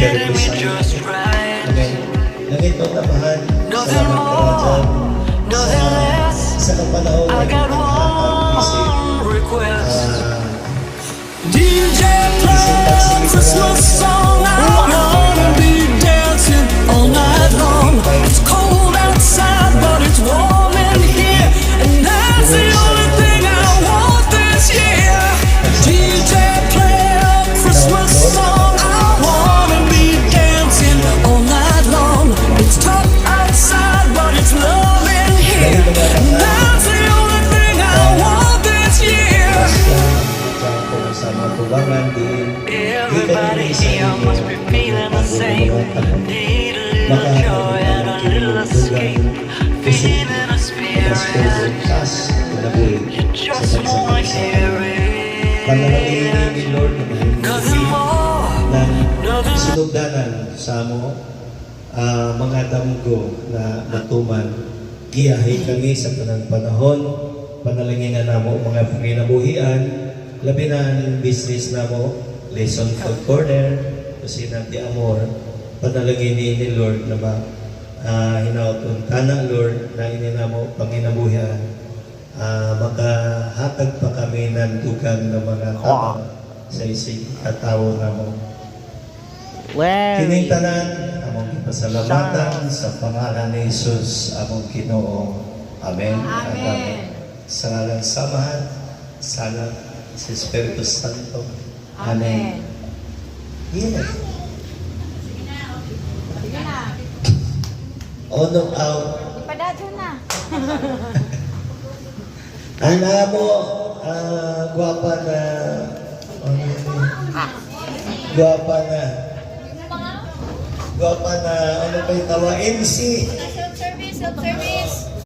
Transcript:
getting me just right. Langit o tapahan, Nothing more, nothing less. sa kapanahon I got one request. DJ play a Christmas song. I wanna be dancing all night long. It's cold outside, but it's warm in here, and that's the only thing I want this year. DJ play a Christmas song. I wanna be dancing all night long. It's tough outside, but it's love in here, and that's the only thing I want this year. sa mga tubangan din. Everybody here must be feeling the same. Need a little joy and a little escape. Feeling a spirit. You just wanna hear it. Panalangin ni Lord Nothing more, nothing less. sinugdanan sa mo mga damgo na natuman. Giyahay kami sa tanang panahon. Panalangin na namo mga panginabuhian. Labi na ang business na mo, Lesson Food Corner, Kusina Di Amor, panalangin ni Lord na ba, hinauton kana Lord, na ini na mo panginabuhian, makahatag pa kami ng dugang ng mga tao sa isig katawo na mo. Kining tanan, among pasalamatan sa pangalan ni Jesus, among Ginoo. Amen. Amen. Sa ngalan samahan, salat sa Espiritu Santo. Amen. Yes. Sige na. Ono out. Ipadadyo na. Ana mo, guwapa na. Guwapa na. Guwapa na. Ano pa yung tawa? MC. Self-service, self-service.